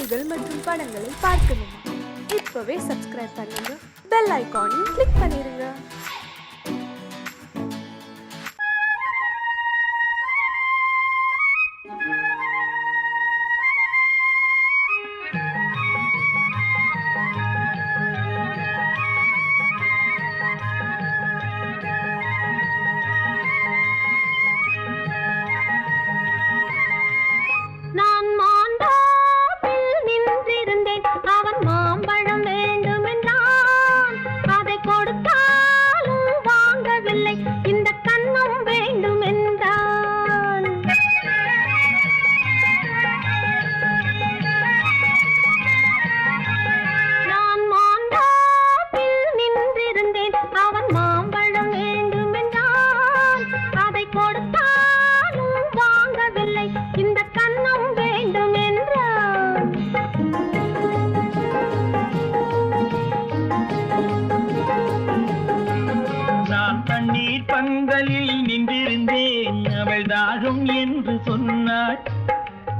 செய்திகள் மற்றும் படங்களை பார்க்கணுமா? இப்பவே சப்ஸ்கிரைப் பண்ணுங்க, பெல் ஐகானையும் கிளிக் பண்ணிருங்க. பந்தலில் நின்றிருந்தேன், அவள் தாகம் என்று சொன்னாள்.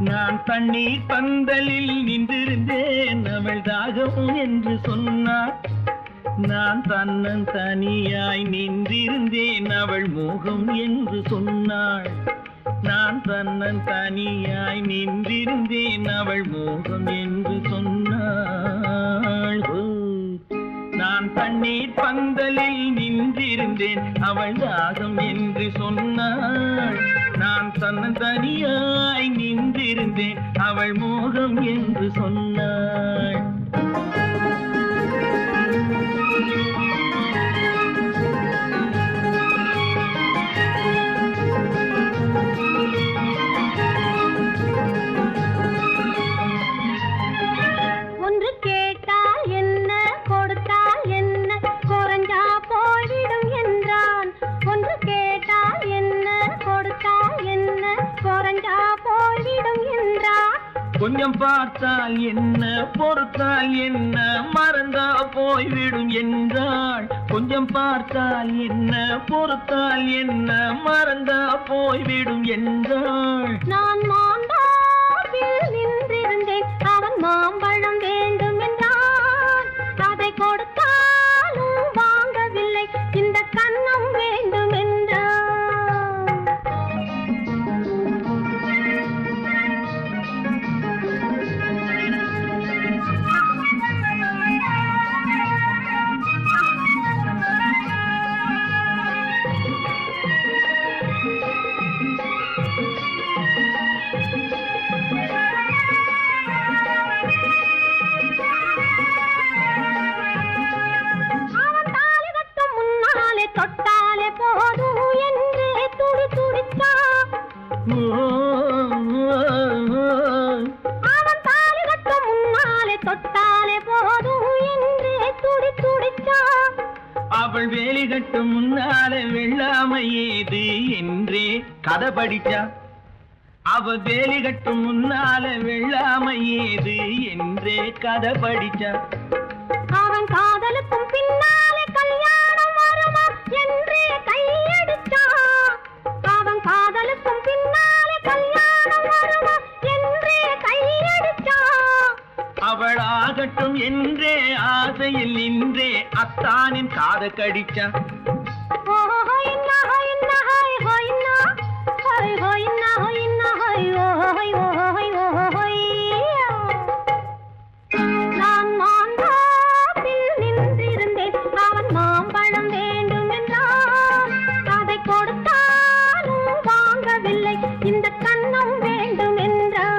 நான் தண்ணீர் பந்தலில் நின்றிருந்தேன், அவள் தாகம் என்று சொன்னாள். நான் தன்னன் தனியாய் நின்றிருந்தேன், அவள் மோகம் என்று சொன்னாள். நான் தன்னன் தனியாய் நின்றிருந்தேன், அவள் மோகம் என்று சொன்னாள். நான் தண்ணீர் பந்தலில் நின்றிருந்தேன், அவள் தாகம் என்று சொன்னாள். நான் தன்னன் தனியாய் நின்றிருந்தேன், அவள் மோகம் என்று சொன்னாள். கொஞ்சம் பார்த்தால் என்ன, பொறுத்தால் என்ன, மறந்தா போய்விடும் என்றாள். கொஞ்சம் பார்த்தால் என்ன, பொறுத்தால் என்ன, மறந்தா போய்விடும் என்றாள். நான் மாந்தாவில் நின்றிருந்தேன், அவன் மாம்பழம் வேண்டும் என்றான். அதை கொடுத்தாலும் வாங்கவில்லை, இந்த கன்னம் வேண்டும் என்றான். தொட்டாலே போதும் என்றே துடி துடிச்சா. அவன் தாலி கட்ட முன்னாலே தொட்டாலே போதும் என்றே துடி துடிச்சா. அவள் வேலி கட்டும் முன்னாலே வெள்ளாமை ஏது என்றே கதை படிச்சா. அவள் வேலி கட்டும் முன்னாலே வெள்ளாமை ஏது என்றே கதை படிச்சா. அவன் காதலுக்கும் பின்னாலே கல்யாணம் வருமா என்றே கையடிச்சா. அவன் காதலுக்கும் பின்னாலே கல்யாணம் வருமா என்றே கையடிச்சா. அவள் ஆகட்டும் என்றே ஆசையில் நின்றே அத்தானின் காத கடிச்சா. இந்த கன்னம் வேண்டும் என்றான்.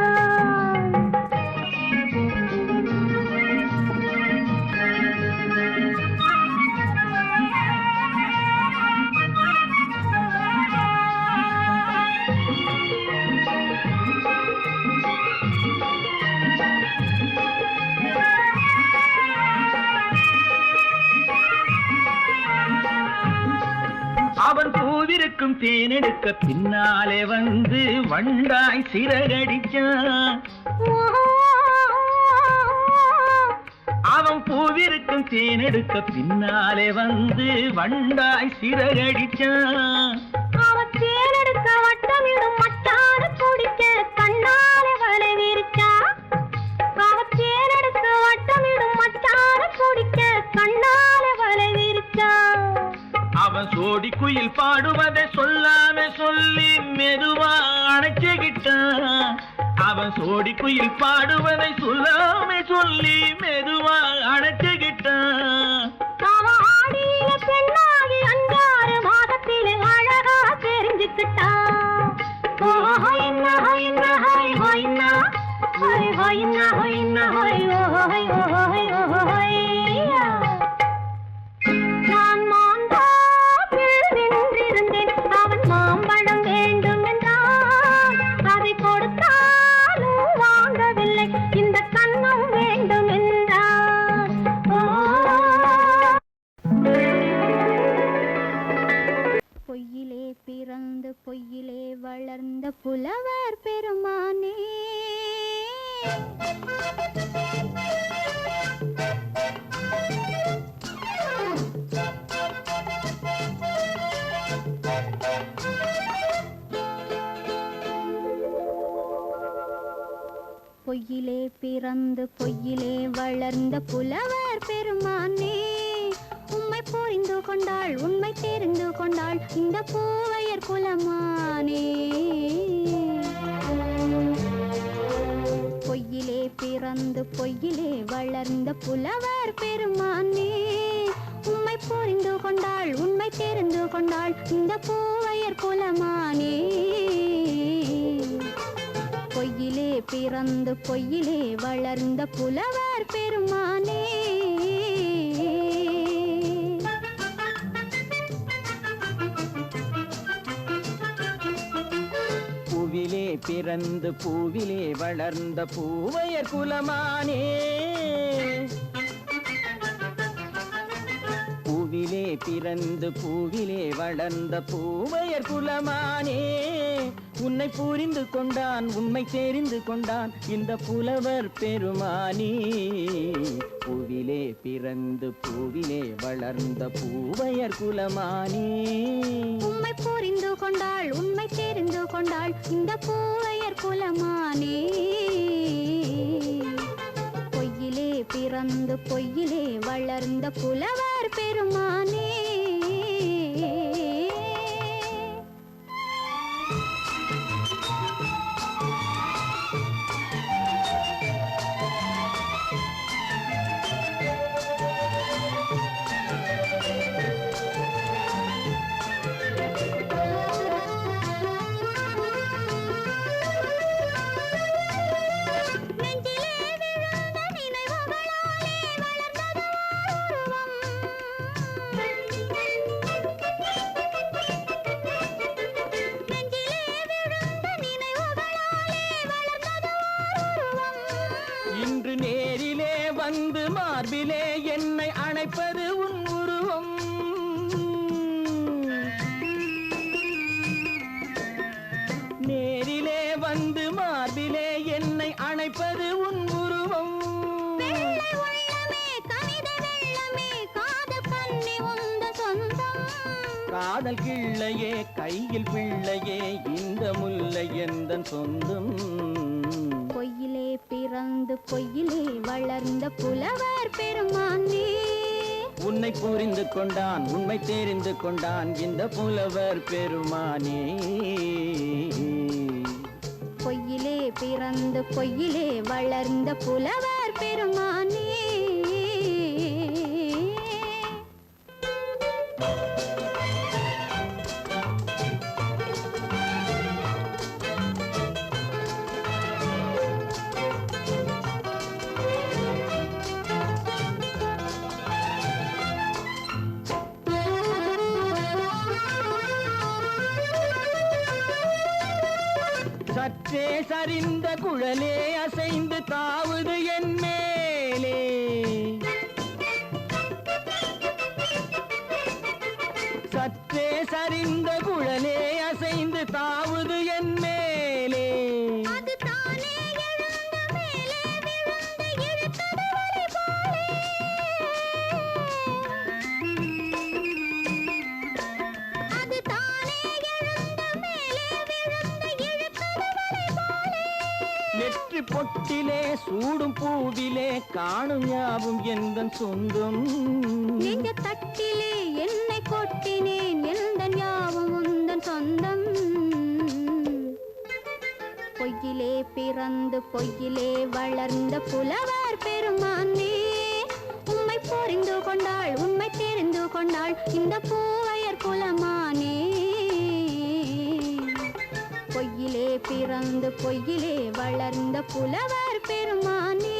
அவன் பூவிருக்கும் தேனெடுக்க பின்னாலே வந்து வண்டாய் சிறகடிச்சான். அவன் பூவிருக்கும் தேனெடுக்க பின்னாலே வந்து வண்டாய் சிறகடிச்சான். அவன் தேனெடுக்க வட்டமிடும் மட்டான குடிக்க கண்ணாலே வலை விரிச்சா. அவன் குயில் பாடுவதை சொல்லாம சொல்லி மெதுவா அணைச்சுக்கிட்டான். அவன் சோடி குயில் பாடுவதை சொல்லாம சொல்லி மெதுவா அணைச்சுக்கிட்டான். ஆடியில பெண்ணாகி 5-6 மாதத்திலே அழகா தெரிஞ்சுக்கிட்டான். நான் மாந்தாப்பில் நின்றிருந்தேன். அவன் மாம்பழம் வேண்டும் என்றான். அதை கொடுத்தாலும் வாங்கவில்லை. இந்த கன்னம் வேண்டும் என்றான். பொய்யிலே பிறந்து பொய்யிலே வளர்ந்த புலவர் பெருமானே, பொய்யிலே பிறந்து பொய்யிலே வளர்ந்த புலவர் பெருமானே, உம்மை புரிந்து கொண்டாள் உண்மை தெரிந்து கொண்டாள் இந்த பூவையர் குலமானே. பொய்யிலே பிறந்து பொய்யிலே வளர்ந்த புலவர் பெருமானே, உம்மை புரிந்து கொண்டாள் உண்மை தெரிந்து கொண்டாள் இந்த பூவையர் குலமானே. பொய்யிலே பிறந்து பொய்யிலே வளர்ந்த புலவர் பெருமானே. பூவிலே பிறந்து பூவிலே வளர்ந்த பூவையர் குலமானே. பூவிலே பிறந்து பூவிலே வளர்ந்த பூவையர் குலமானே, உன்னை புரிந்து கொண்டான் உண்மை தெரிந்து கொண்டான் இந்த புலவர் பெருமானே. பூவிலே பிறந்து பூவிலே வளர்ந்த பூவையர் குலமானே, உம்மை புரிந்து கொண்டாள் உண்மை தெரிந்து கொண்டாள் இந்த பூவையர் குலமானே. பொய்யிலே பிறந்து பொய்யிலே வளர்ந்த புலவர் பெருமானே. இன்று நேரிலே வந்து மார்பிலே என்னை அணைப்பது உன் உருவம். நேரிலே வந்து மார்பிலே என்னை அணைப்பது உன் உருவம். காதல் கிள்ளையே கையில் பிள்ளையே இந்த முல்லை எந்தன் சொந்தம். பொய்யிலே பிறந்து பொய்யிலே வளர்ந்த புலவர் பெருமானே, உன்னை புரிந்து கொண்டான் உண்மை தெரிந்து கொண்டான் இந்த புலவர் பெருமானே. பொய்யிலே பிறந்து பொய்யிலே வளர்ந்த புலவர் பெருமானே. சற்றே சரிந்த குழலே அசைந்து தாவுது என் மேலே. சற்றே சரிந்த குழலே அசைந்து தாவுது என் மேலே. நெற்றி பொட்டிலே சூடும் பூவிலே காணும் யாவும் எந்தன் சொந்தம். நெஞ்ச தட்டிலே என்னை கொட்டினேன் எந்தன் பொய்யிலே பிறந்து பொய்யிலே வளர்ந்த புலவர் பெருமானே, உம்மை புரிந்து கொண்டாள் உண்மை தெரிந்து கொண்டாள் இந்த பூவையர் குலமானே. பொய்யிலே பிறந்து பொய்யிலே வளர்ந்த புலவர் பெருமானே.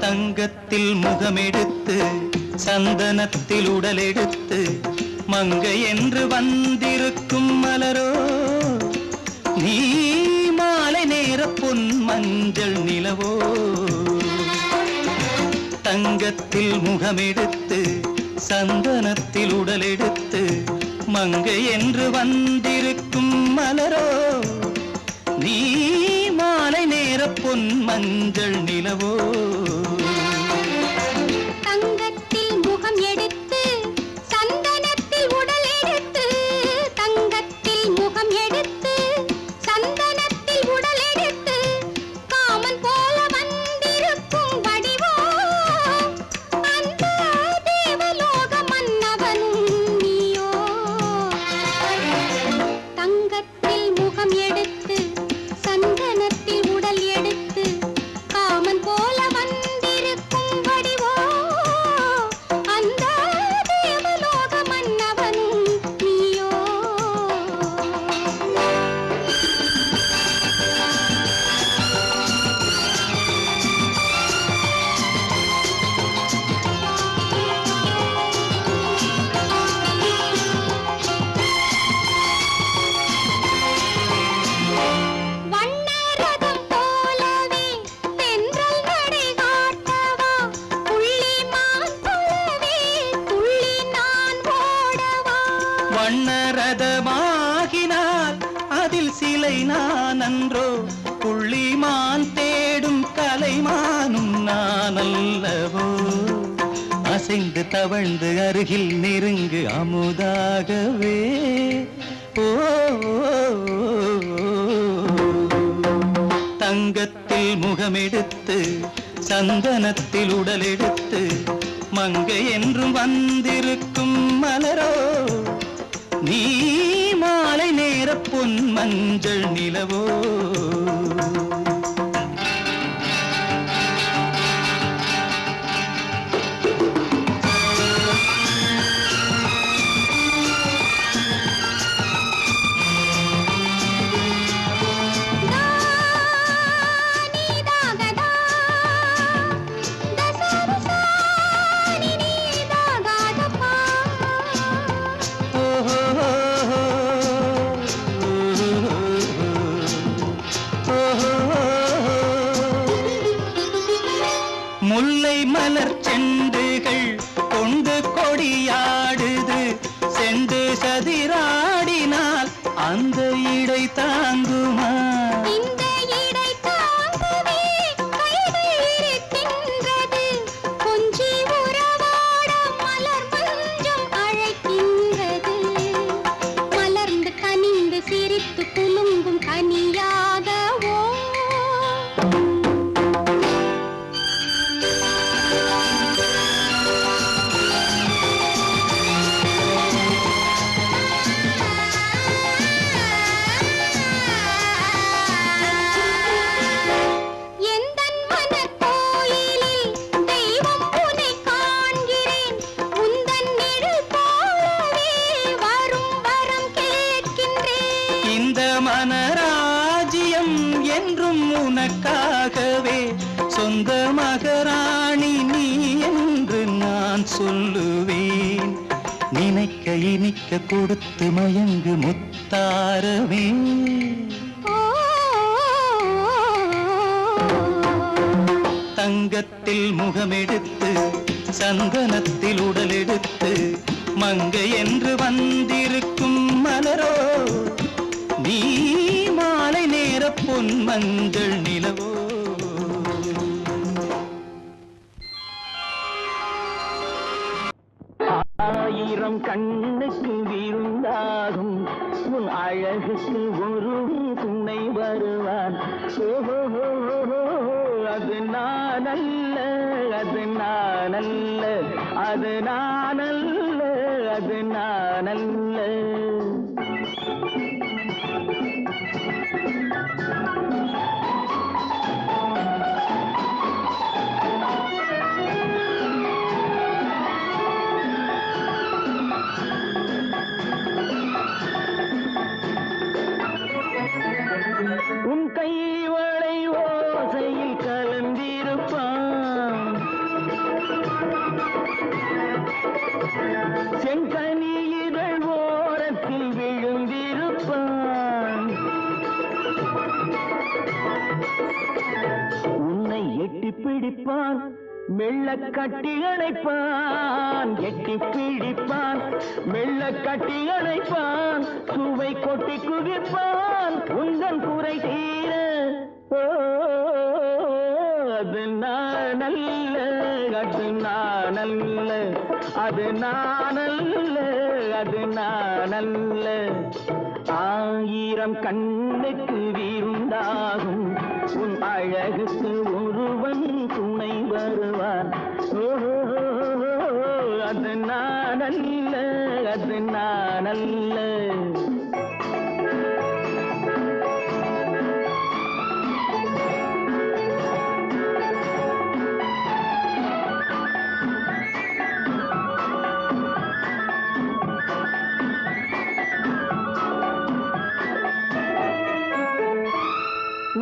தங்கத்தில் முகமெடுத்து சந்தனத்தில் உடலெடுத்து மங்கை என்று வந்திருக்கும் மலரோ, நீ மாலை நேர பொன் மஞ்சள் நிலவோ. தங்கத்தில் முகமெடுத்து சந்தனத்தில் உடலெடுத்து மங்கை என்று வந்திருக்கும் மலரோ, நீ மாலை நேர பொன் மஞ்சள் நிலவோ. தங்கத்தில் முகம் எடுத்து சந்தனத்தில் உடல் எடுத்து, தங்கத்தில் முகம் எடுத்து சந்தனத்தில் உடல் எடுத்து காமன் போல வந்திருக்கும் வடிவோ, அந்த தேவலோக மன்னவனும் நீயோ. தங்கத்தில் முகம் எடுத்து சந்தனத்தில் உடல் எடுத்து காமன் போல வந்திருக்கும் வடிவோ, அந்த தேவலோக மன்னவனும் நீயோ. வண்ணரதம் போலவே தென்றல் நடை காட்டவா, புள்ளிமான் போலவே துள்ளி நான் ஓடவா. வண்ணரதமாகினால் அதில் சிலை நான் அன்றோ, புள்ளிமான் தேடும் கலைமானும் நான் அல்லவோ. அசைந்து தவழ்ந்து அருகில் நெருங்கு அமுதாகவே. ஓ, தங்கத்தில் முகமெடுத்து சந்தனத்தில் உடலெடுத்து மங்கை என்றும் வந்திருக்கும் மலரோ, நீ மாலை நேர பொன் மஞ்சள் நிலவோ. நீதாகதா தசரசா நீதாகதப்பா. முல்லை மலர் செண்டுகள் கொண்டு கொடியாடுது, செண்டு சதிராடினால் அந்த இடை தாங்குமா. இந்த இடை தாங்கவே கைகள் இருக்கின்றது, கொஞ்சி உறவாட மலர் மஞ்சம் அழைக்கின்றது. மலர்ந்து கனிந்து சிரித்து குலுங்கும் கனியாகவோ. எந்தன் மனக்கோயிலில் தெய்வம் உன்னை காண்கிறேன், உந்தன் நிழல் போலவே வரும் வரம் கேட்கின்றேன். இந்த மனராஜ்யம் என்றும் உனக்காகவே, சொந்த மகராணி நீ என்று நான் சொல்லுவேன். நினைக்க இனிக்க கொடுத்து மயங்கு முத்தாரவே. தங்கத்தில் முகமெடுத்து சந்தனத்தில் உடலெடுத்து மங்கை என்று வந்திருக்கும் மலரோ நீ மாலை நேர பொன் மஞ்சள் நிலவோ. ஆயிரம் கண்ணுக்கு விருந்தாகும் உன் அழகுக்கு ஒரு துணை வருவான். அது நான் அல்ல, அது நான் அல்ல, அது நான் அல்ல, அது நான் அல்ல. உன் கைவளை ஓசையில் கலந்திருப்பான், செங்கனியிதழ் ஓரத்தில் விழுந்திருப்பான். உன்னை எட்டி பிடிப்பான், மெல்ல கட்டி அணைப்பான். எட்டி பிடிப்பான், மெல்ல கட்டி அணைப்பான். சுவை கொட்டி குவிப்பான் உந்தன் குறை தீர. அது நான் அல்ல, அது நான் அல்ல, அது நான் அல்ல, அது நான் அல்ல. ஆயிரம் கண்ணுக்கு விருந்தாகும் உன் அழகுக்கு ஒருவன் துணை வருவான். அது நான் அல்ல, அது நான் அல்ல.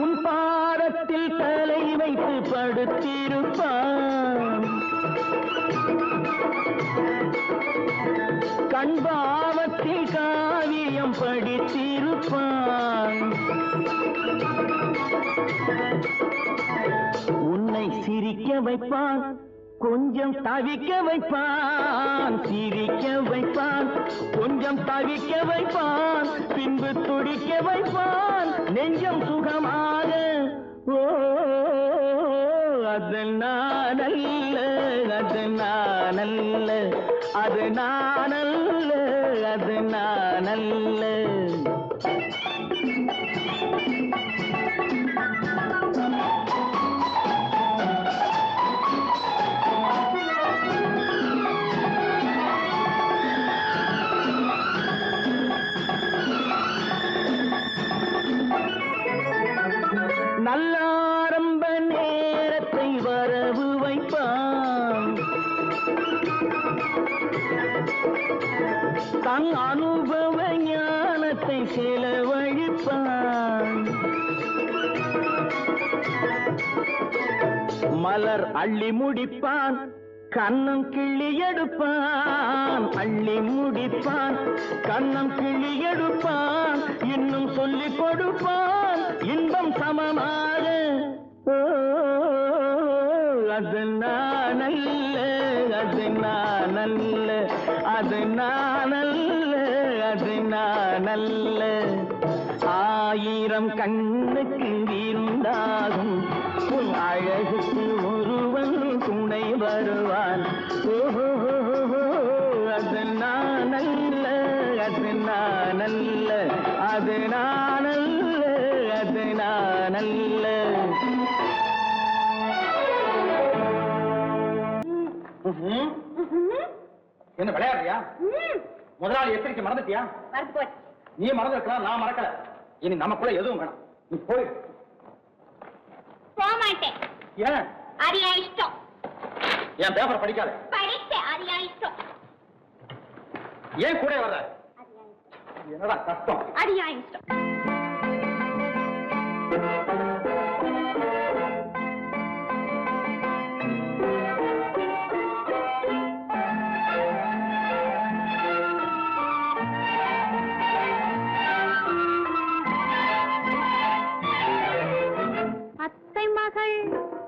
உன் பாதத்தில் தலை வைத்து படுத்திருப்பான், கண்பாவத்தில் காவியம் படித்திருப்பான். உன்னை சிரிக்க வைப்பான், கொஞ்சம் தவிக்க வைப்பான். சிரிக்க வைப்பான், கொஞ்சம் தவிக்க வைப்பான். பின்பு துடிக்க வைப்பான் நெஞ்சம் சுகமாக. ஓ அது நான் அல்ல, அது நான் அல்ல, அது நான் அல்ல, அது நான் அல்ல. நல்லாரம்ப நேரத்தை வரவு வைப்பான், தன் அனுபவ ஞானத்தை செலவழிப்பான். மலர் அள்ளி முடிப்பான், கண்ணம் கிள்ளி எடுப்பான். அள்ளி முடிப்பான், கண்ணம் கிள்ளி எடுப்பான். இன்னும் சொல்லிக் கொடுப்பான் இன்பம் சமமாக. அது நான் அல்ல, அது நான் அல்ல, அது நான் அல்ல, அது நான் அல்ல. ஆயிரம் கண்ணுக்கு விருந்தாகும் உன் அழகுக்கு ஒருவன் துணை வருவான். அது நான் அல்ல, அது நான் அல்ல, அது நான் அல்ல, அது நான் அல்ல. என்ன விளையாடுறியா? முதலாளி எச்சரிக்கை மறந்துட்டியா? நீ மறந்துருக்கலாம், நான் மறக்கல. இனி நமக்குள்ள எதுவும் வேணாம், நீ போய். போக மாட்டேன். ஏன்? அது என் இஷ்டம். என் பேப்பர் படிக்காத. படித்தேன், அது என் இஷ்டம். ஏன் கூட வர்ற? என்னடா கஷ்டம்? அது என் இஷ்டம்.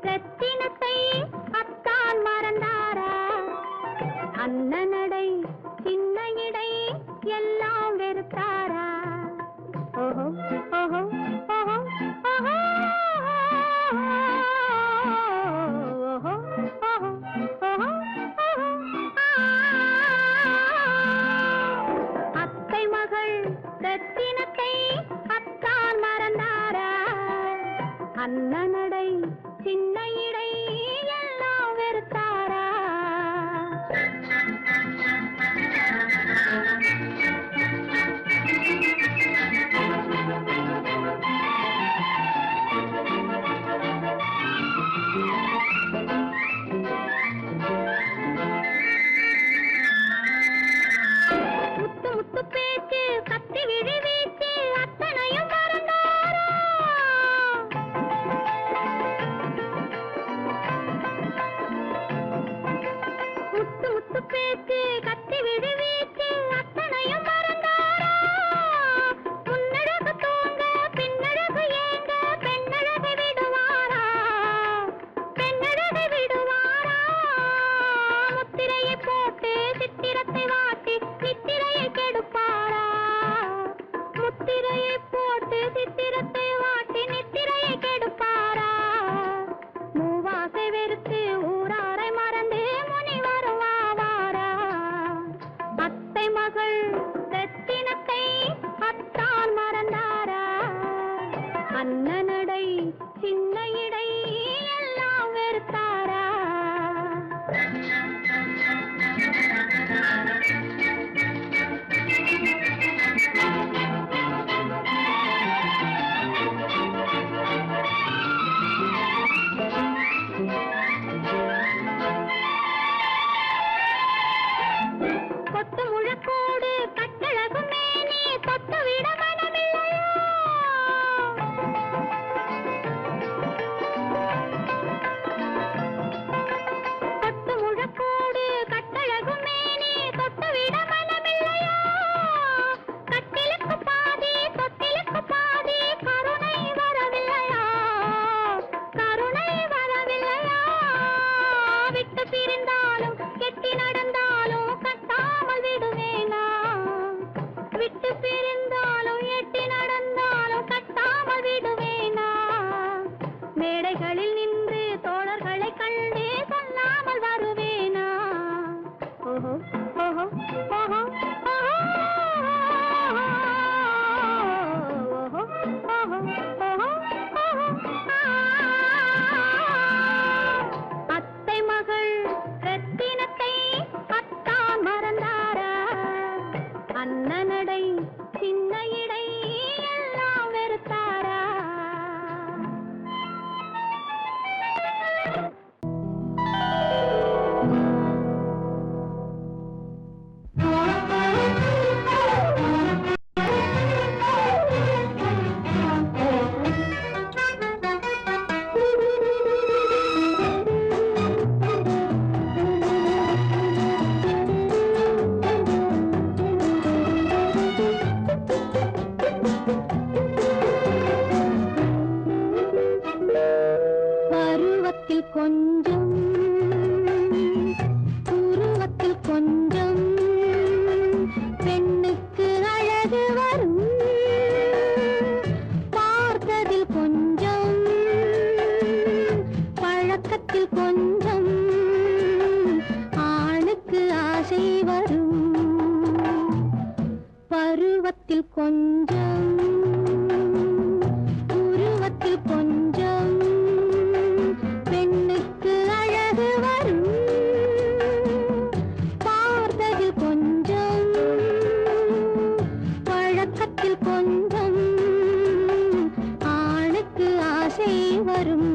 ரத்தினத்தை அத்தான் மறந்தாரா? அண்ணனடை சின்ன முத்திரையை போட்டு சித்திரத்தை வாட்டி நித்திரையை கெடுப்பாரா மூவாசை வெறுத்து ஊராரை மறந்து முனி வருவாரா அத்தை மகள் ரத்தினத்தை அத்தான் மறந்தாரா அண்ணனடை சின்ன இடை எல்லாம் வெறுத்தாரா கொத்து முழக்கோடு கட்டழகு மேனி தொட்டு விட மனமில்லையோ கொத்து முழக்கோடு கட்டழகு மேனி தொட்டு விட மனமில்லையோ கட்டிலுக்கு பாதி தொட்டிலுக்கு பாதி கருணை வரவில்லையா கருணை வரவில்லையா விட்டு பிரிந்தாலும் கெட்டி நடந்தாலும் கட்டாமல் விடுவேனா விட்டு பிரிந்தாலும் எட்டி நடந்தாலும் கட்டாமல் விடுவேனா மேடைகளில் நின்று தோழர்களை கண்டு சொல்லாமல் வருவேனா ஓஹோ ஓஹோ ஓஹோ அத்தை மகள் ரத்தினத்தை அத்தான் மறந்தாரா அண்ணனடை சின்ன இடை எல்லாம் வெறுத்தாரா பருவத்தில் கொஞ்சம் உருவத்தில் கொஞ்சம் பெண்ணுக்கு அழகு வரும் பார்த்ததில் கொஞ்சம் பழக்கத்தில் கொஞ்சம் ஆணுக்கு ஆசை வரும் பருவத்தில் கொஞ்சம் உருவத்தில் கொஞ்சம் பெண்ணுக்கு அழகு வரும் பார்த்ததில் கொஞ்சம் பழக்கத்தில் கொஞ்சம் ஆணுக்கு ஆசை வரும்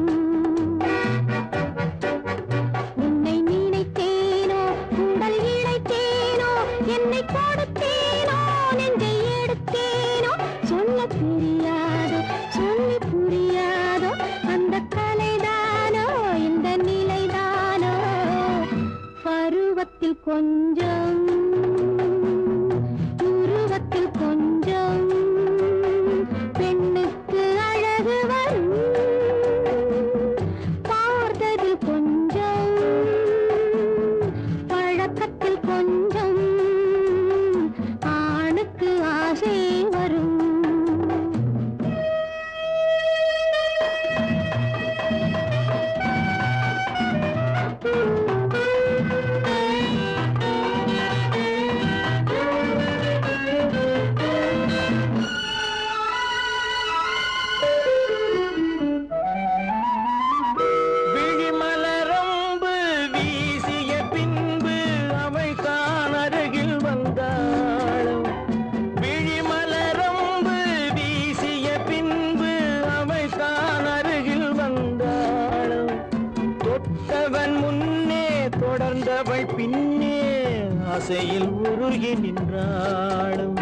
உன்னை நினைத்தேனோ உடல் இழைத்தேனோ என்னை கொடுத்தேனோ நெஞ்சை எடுத்தேனோ சொல்ல தெரியாதோ சொல்லி புரியாதோ அந்த கலைதானோ இந்த நிலைதானோ பருவத்தில் கொஞ்சம் உருவத்தில் கொஞ்சம் பெண்ணுக்கு அழகு வரும் பார்த்ததில் கொஞ்சம் பழக்கத்தில் கொஞ்சம் ஆணுக்கு ஆசை வரும் விழிமலரம்பு வீசிய பின்பு அவை தான் அருகில் வந்தாளும் விழிமலரம்பு வீசிய பின்பு அவை தான் அருகில் வந்தாளும் தொட்டவன் முன்னே தொடர்ந்தவள் பின்னே ஆசையில் உருகி நின்றாளும்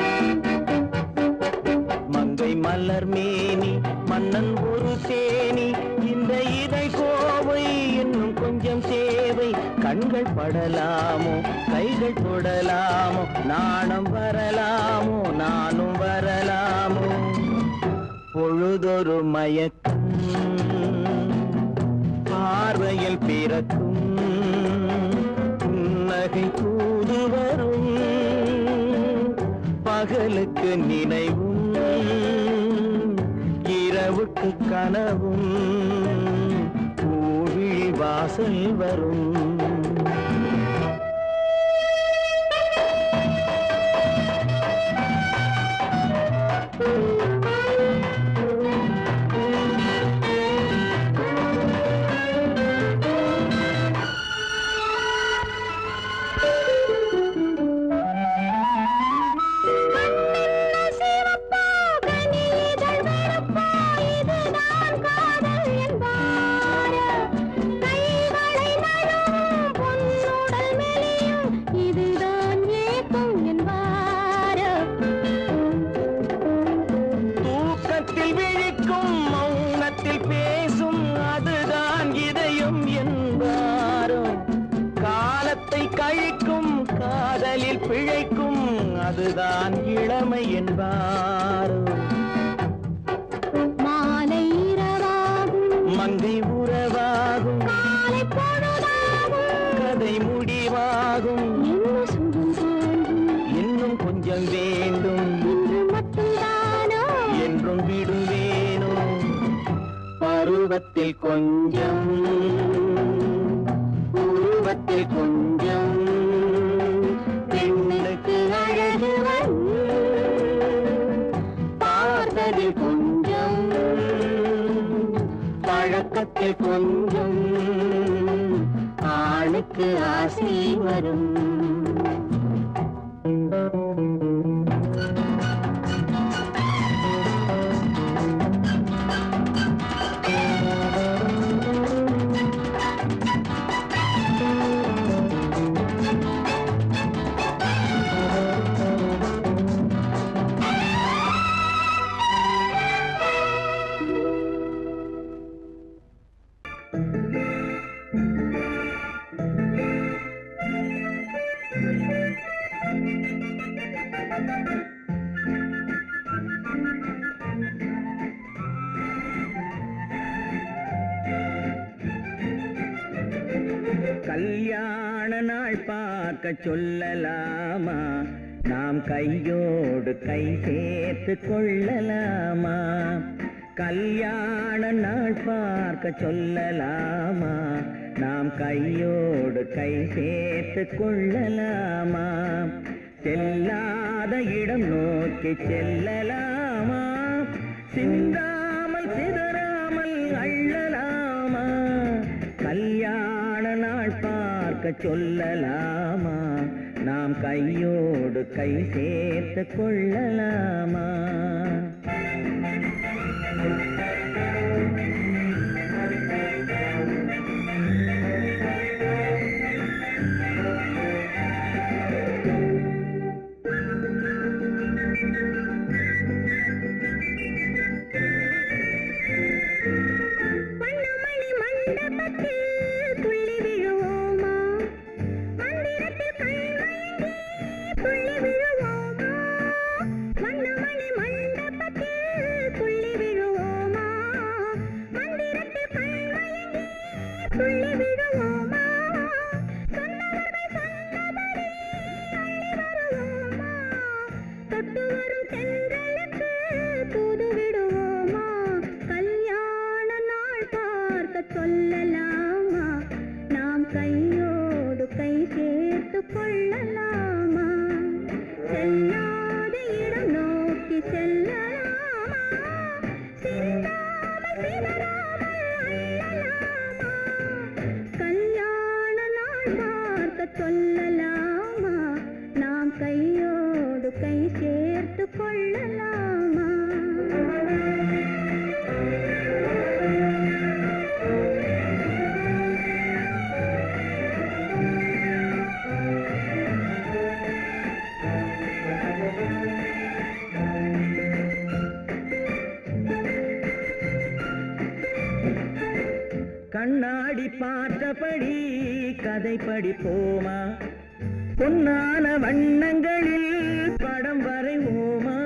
மங்கை மலர் மேனி மன்னன் ஒரு தேனி இந்த இதை கோவை இன்னும் கொஞ்சம் தேவை கண்கள் படலாமோ கைகள் தொடலாமோ நாணம் வரலாமோ நானும் வரலாமோ பொழுதொரு மயக்கம் பார்வையில் பிறக்கும் புன்னகை தூது வரும் பகலுக்கு நினைவும் ஊருக்கு கனவும் பூவிழி வாசல் வரும். பிழைக்கும் அதுதான் இளமை என்பார். மாலை இரவாகும் மங்கை உறவாகும் காலை பொழுதாகும் கதை முடிவாகும். என்ன சுகம் தோன்றும் இன்னும் கொஞ்சம் வேண்டும் இன்று மட்டும்தானோ என்றும் விடுவேனோ. பருவத்தில் கொஞ்சம் உருவத்தில் கொஞ்சம் அழகு பார்த்ததில் கொஞ்சம் பழக்கத்தில் கொஞ்சம் ஆணுக்கு ஆசை வரும். கல்யாண நாள் பார்க்க சொல்லலாமா, நாம் கையோடு கை சேர்த்து கொள்ளலாமா. கல்யாண நாள் பார்க்க சொல்லலாமா, நாம் கையோடு கை சேர்த்து கொள்ளலாமா. செல்லாத இடம் நோக்கி செல்லலாமா, சிந்தாமல் சிதறாமல் அள்ளலாமா. கல்யாண நாள் பார்க்க சொல்லலாமா, நாம் கையோடு கை சேர்த்து கொள்ளலாமா. சொல்லலாமா, நாம் கையோடு கை சேர்த்து கொள்ளலாமா. செல்லாத இடம் நோக்கி செல்லலாமா, சிந்தாமல் சிதறாமல் அள்ளலாமா. கல்யாண நாள் பார்க்க சொல்லலாமா, நாம் கையோடு கை சேர்த்து கொள்ளலாமா. கண்ணாடி பார்த்தபடி கதை படிப்போமா, பொன்னான வண்ணங்களில் படம் வரைவோமா.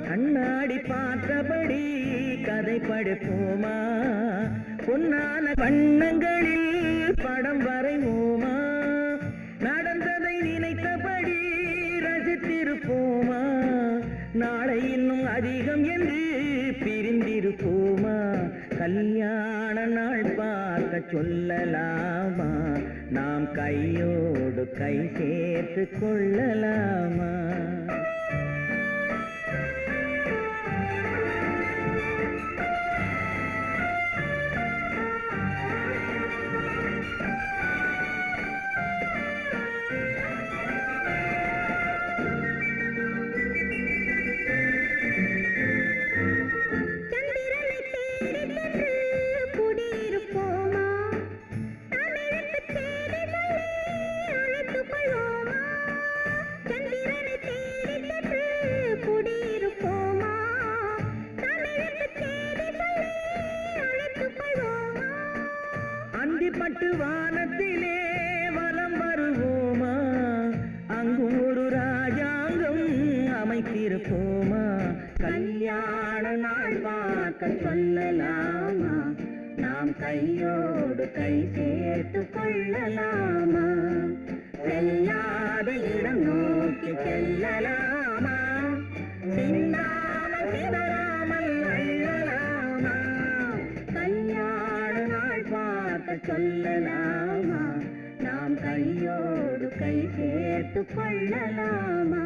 கண்ணாடி பார்த்தபடி கதை படிப்போமா, பொன்னான வண்ணங்களில் படம் வரைவோமா. நடந்ததை நினைத்தபடி ரசித்திருப்போமா, நாளை இன்னும் அதிகம் என்று பிரிந்திருப்போமா கல்யாண நாள் பார்க்க சொல்லலாமா நாம் கையோடு கை சேர்த்து கொள்ளலாமா பட்டு வானத்திலே வலம் வருவோமா அங்கும் ஒரு ராஜாங்கம் அமைத்திருப்போமா கல்யாண நாள் பார்க்க சொல்லலாமா நாம் கையோடு கை சேர்த்து கொள்ளலாமா செல்லாத இடம் நோக்கி செல்லலாமா சின்னாமல் சிதறாமல் அள்ளலாமா கல்யாண நாள் பார்க்க சொல்லலாமா நாம் கையோடு கை சேர்த்து கொள்ளலாமா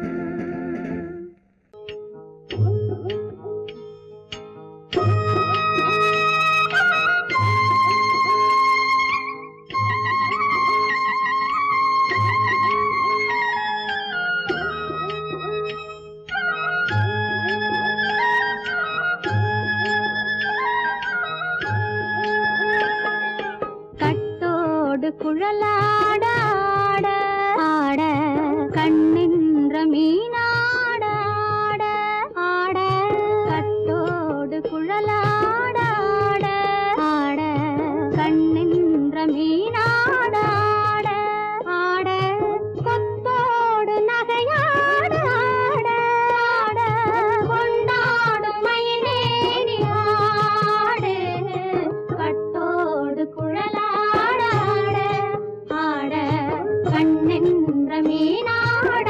குழலாட ஆட ஆட கண்ணின்ற மீனாட ஆட ஆட கட்டோடு குழலாட ஆட ஆட கண்ணின்ற மீனாட ஆட ஆட கொத்தோடு நகையாட ஆட ஆட கொண்டாடும் மயிலேறி ஆடு கட்டோடு குழலாட கண்ணென்ற மீனாட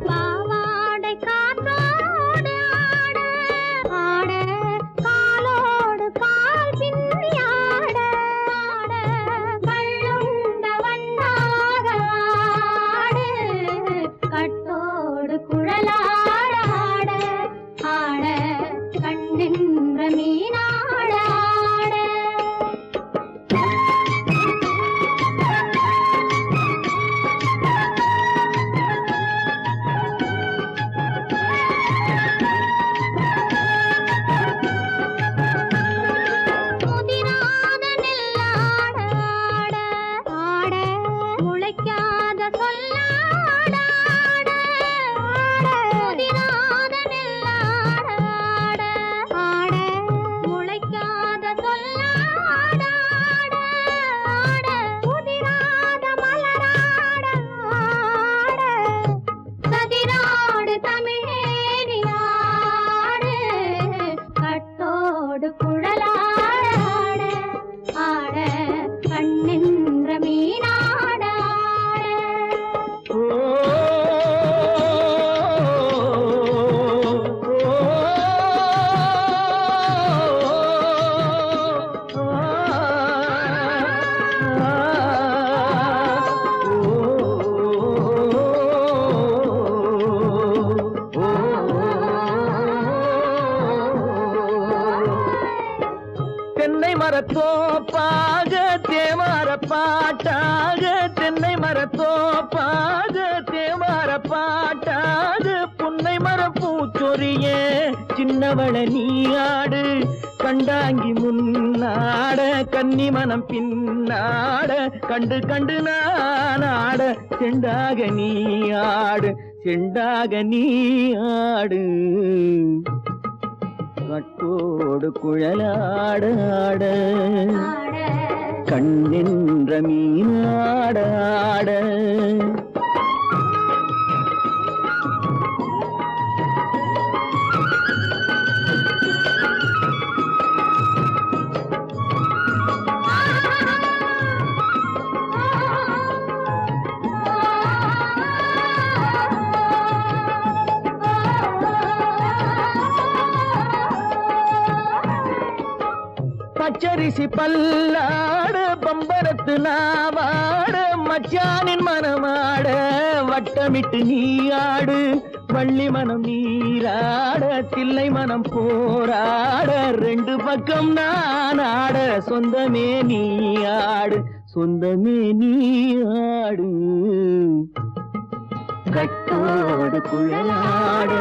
பாவாடை காற்றோடு ஆட ஆட காலோடு கால் பின்னி ஆட ஆட கள்ளுண்ட வண்ணாக ஆடு கட்டோடு குழலாட ஆட ஆட கண்ணென்ற மீனாட ஆட முதிராத நெல்லாட ஆட ஆட முளைக்காத சொல்லாட ஆட ஆட முதிராத நெல்லாட ஆட ஆட முளைக்காத சொல்லாட ஆட ஆட முதிராத மலராட ஆட கதிராடு தமிழேறி ஆடு கட்டோடு குழலாட ஆட கண்ணென்ற மீனாட தென்னை மரத்தோப்பாக தேமார பாட்டாக தென்னை மரத்தோப்பாக தேமார பாட்டாக புன்னை மர பூச்சொரிய சின்னவள நீயாடு கண்டாங்கி முன்னாட கன்னி மனம் பின்னாட கண்டு கண்டு நானாட செண்டாக நீயாடு செண்டாக நீயாடு கட்டோடு குழலாட ஆட கண்ணென்ற மீனாட ஆட பச்சரிசி பல்லாடு பம்பரத்து நாவாடு மச்சானின் மனமாட வட்டமிட்டு நீ ஆடு வள்ளி மனம் நீராட தில்லை மனம் போராட ரெண்டு பக்கம் நான் ஆட சொந்தமே நீ ஆடு சொந்தமே நீ ஆடு கட்டோடு குழலாட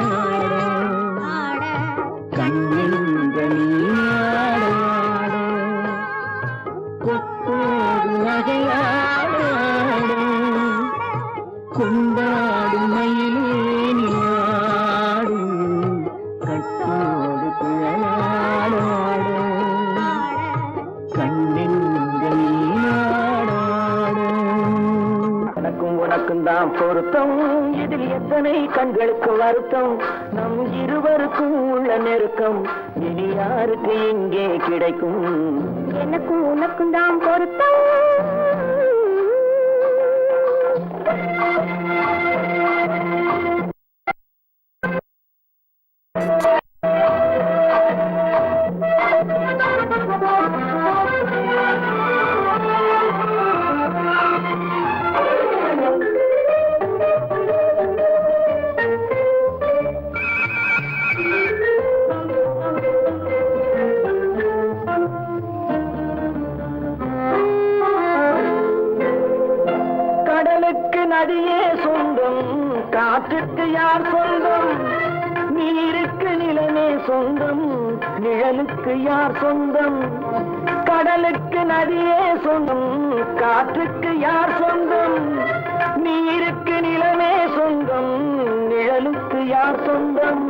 கண்ணின்ற நீயாட கொத்தோடு நகையாட கொண்டாடு மயிலே நீயாடு கட்டோடு குழலாட கண்ணின்ற நீயாட எனக்கும் உனக்கும் தான் பொருத்தம் இதில் எத்தனை கண்களுக்கு வருத்தம் நம் இருவருக்கும் உள்ள நெருக்கம் இனி யாருக்கு இங்கே கிடைக்கும் எனக்கும் உனக்கும் தான் பொருத்தம் கடலுக்கு நதியே சொந்தம் காற்றுக்கு யார் சொந்தம் நீருக்கு நிலமே சொந்தம் நிழலுக்கு யார் சொந்தம் கடலுக்கு நதியே சொந்தம் காற்றுக்கு யார் சொந்தம் நீருக்கு நிலமே சொந்தம் நிழலுக்கு யார் சொந்தம்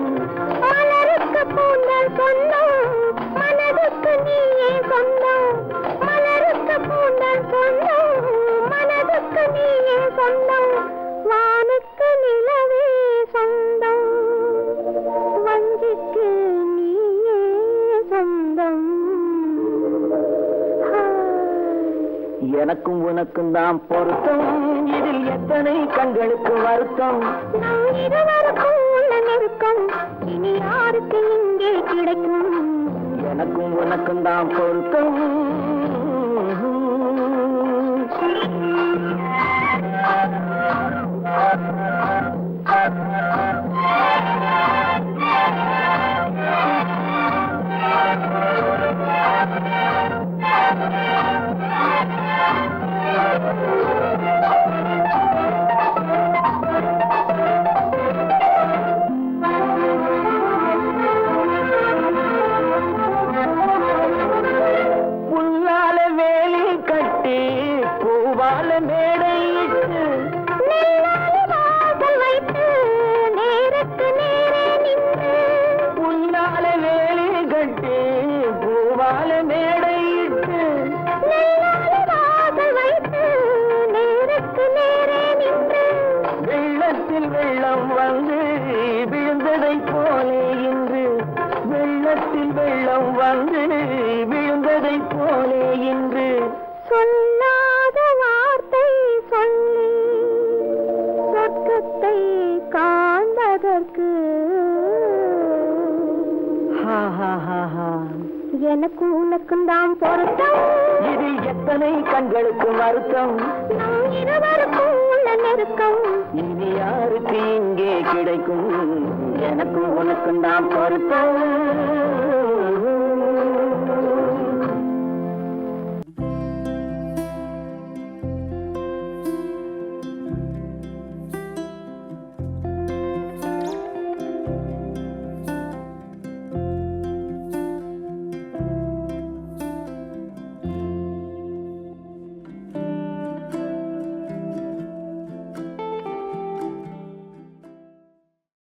மலருக்கு பூந்தல் சொந்தம் மனதுக்கு நீயே சொந்தம் மலருக்கு பூந்தல் சொந்தம் மனதுக்கு நீயே சொந்தம் வானுக்கு நிலவே சொந்தம் வஞ்சிக்கு நீயே சொந்தம் எனக்கும் உனக்கும் தான் பொருத்தம் இதில் எத்தனை கண்களுக்கு வருத்தம் நம் இருவருக்கும் உள்ள நெருக்கம் இனி யாருக்கு இங்கே கிடைக்கும் எனக்கும் உனக்கும் தான் பொருத்தம் புல்லால வேலி கட்டி பூவால மேடையிட்டு வாசல் வைத்து நேருக்கு நேரே நின்று புல்லால வேலி கட்டி பூவால மேடையிட்டு வாசல் வைத்து நேருக்கு நேரே நின்று வெள்ளத்தில் வெள்ளம் வந்து விழுந்ததை போலே இன்று வெள்ளத்தில் வெள்ளம் வந்து விழுந்ததை போலே இன்று சொல்லாத வார்த்தை சொல்லி சொர்க்கத்தை காண்பதற்கு எனக்கும் உனக்கும் தான் பொருத்தம் இதில் எத்தனை கண்களுக்கு வருத்தம் நம் இருவருக்கும் உள்ள நெருக்கம் இனி யாருக்கு இங்கே கிடைக்கும் எனக்கும் உனக்கும் தான் பொருத்தம்